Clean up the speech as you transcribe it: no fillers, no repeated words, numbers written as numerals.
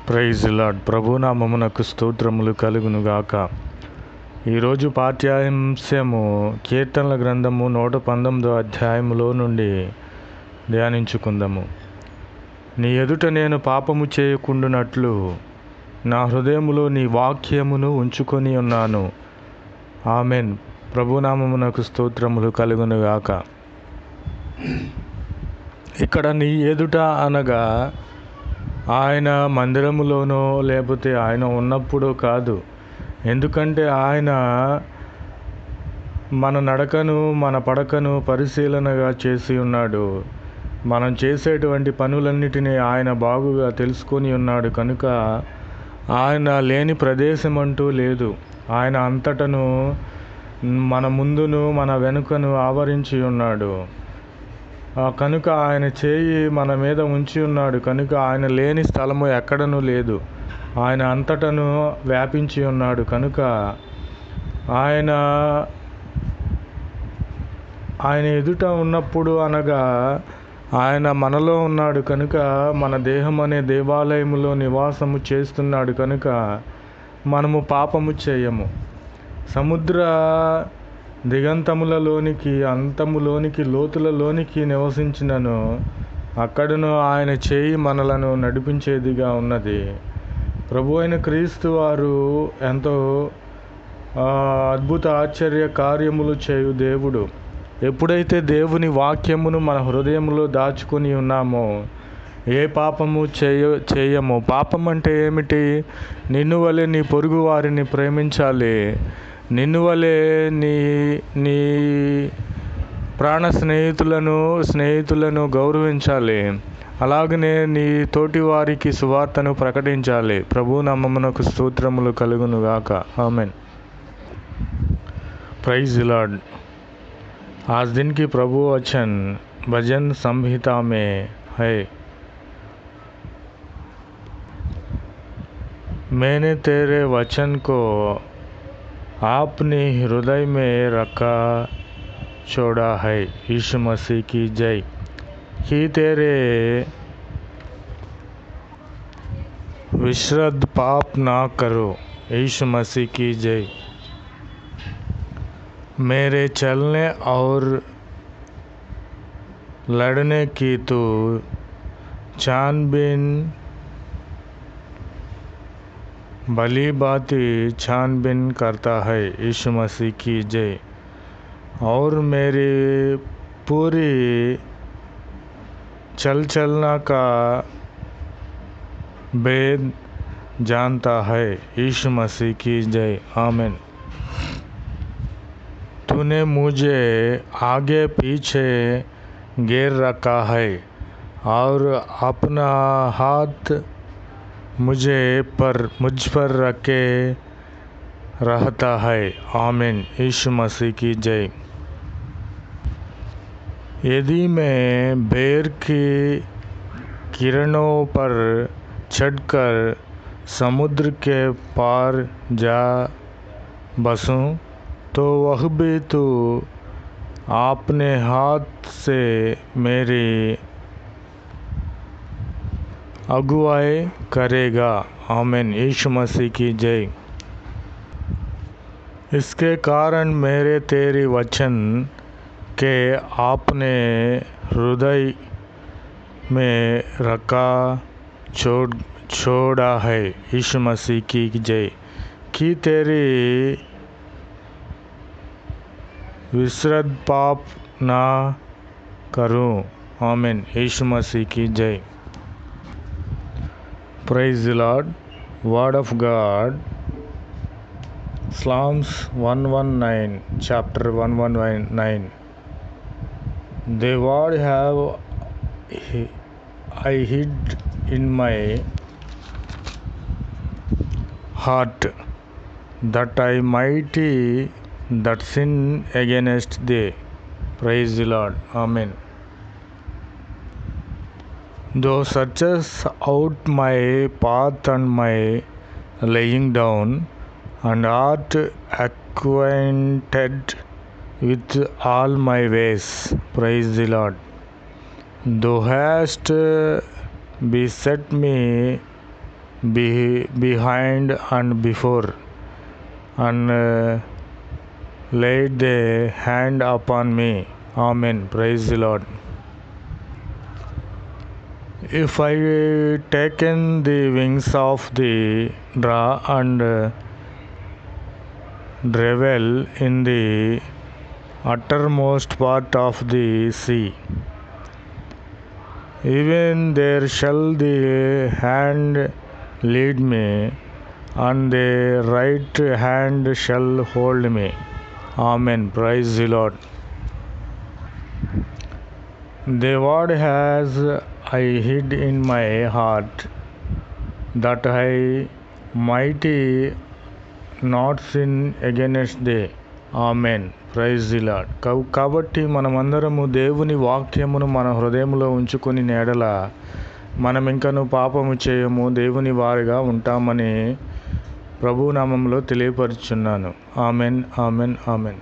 Praise lord. ప్రభునామమునకు స్తోత్రములు కలుగునుగాక. ఈరోజు పాఠ్యాంశము కీర్తనల గ్రంథము 119 అధ్యాయములో నుండి ధ్యానించుకుందాము. నీ ఎదుట నేను పాపము చేయకుండునట్లు నా హృదయములో నీ వాక్యమును ఉంచుకొని ఉన్నాను. ఆమెన్. ప్రభునామమునకు స్తోత్రములు కలుగునుగాక. ఇక్కడ నీ ఎదుట అనగా ఆయన మందిరములోనో లేకపోతే ఆయన ఉన్నప్పుడు కాదు. ఎందుకంటే ఆయన మన నడకను మన పడకను పరిశీలనగా చేసి ఉన్నాడు. మనం చేసేటువంటి పనులన్నిటినీ ఆయన బాగుగా తెలుసుకొని ఉన్నాడు కనుక ఆయన లేని ప్రదేశం అంటూ లేదు. ఆయన అంతటను మన ముందును మన వెనుకను ఆవరించి ఉన్నాడు కనుక ఆయన చేయి మన మీద ఉంచి ఉన్నాడు కనుక ఆయన లేని స్థలము ఎక్కడనూ లేదు. ఆయన అంతటను వ్యాపించి ఉన్నాడు కనుక ఆయన ఎదుట ఉన్నప్పుడు అనగా ఆయన మనలో ఉన్నాడు కనుక మన దేహం అనే దేవాలయములో నివాసము చేస్తున్నాడు కనుక మనము పాపము చేయము. సముద్ర దిగంతములలోనికి అంతములోనికి లోతులలోనికి నివసించినను అక్కడను ఆయన చేయి మనలను నడిపించేదిగా ఉన్నది. ప్రభు అయిన క్రీస్తు వారు ఎంతో అద్భుత ఆశ్చర్య కార్యములు చేయు దేవుడు. ఎప్పుడైతే దేవుని వాక్యమును మన హృదయంలో దాచుకొని ఉన్నామో ఏ పాపము చేయము. పాపం అంటే ఏమిటి? నిన్ను వలె నీ పొరుగు వారిని ప్రేమించాలి. నిన్ను వలె నీ ప్రాణ స్నేహితులను గౌరవించాలి. అలాగనే నీ తోటి వారికి సువార్తను ప్రకటించాలి. ప్రభు నామమునకు స్తోత్రములు కలుగునుగాక. ఆమెన్. Praise Lord. आज दिन की प्रभु वचन भजन संहिता में है। मैंने तेरे वचन को अपने हृदय में रखा छोड़ा है। यीशु मसीह की जय। कि तेरे विश्रद्ध पाप ना करो। यीशु मसीह की जय। मेरे चलने और लड़ने की तो छानबीन भली भांति छानबीन करता है। यीशु मसीह की जय। और मेरी पूरी चलना का भेद जानता है। यीशु मसीह की जय। आमीन। तूने मुझे आगे पीछे घेर रखा है और अपना हाथ मुझ पर रखे रहता है। आमीन। यीशु मसीह की जय। यदि मैं बेर की किरणों पर चढ़कर समुद्र के पार जा बसूं तो वह भी तू अपने हाथ से मेरी अगुवाई करेगा। आमीन। यीशु मसीह की जय। इसके कारण मेरे तेरी वचन के आपने हृदय में रखा छोड़ा है। यीशु मसीह की जय। कि तेरी विश्रद्ध पाप ना करूं। आमीन। यीशु मसीह की जय। Praise the Lord. Word of God. Psalms 119, chapter 119. The word have I hid in my heart, that I might that sin against thee. Praise the Lord. Amen. Thou searchest out my path and my laying down, and art acquainted with all my ways. Praise the Lord. Thou hast beset me behind and before, and laid their hand upon me. Amen. Praise the Lord. If I taken the wings of the draw and revel in the uttermost part of the sea, even there shall the hand lead me, and the right hand shall hold me. Amen. Praise the Lord. The word has I hid in my heart, that I might not sin against thee. Amen. Praise the Lord. కాబట్టి మనమందరము దేవుని వాక్యమును మన హృదయంలో ఉంచుకొని నేడల మనం ఇంకను పాపము చేయము, దేవుని వారిగా ఉంటామని ప్రభునామంలో తెలియపరుచున్నాను. Amen, amen, amen.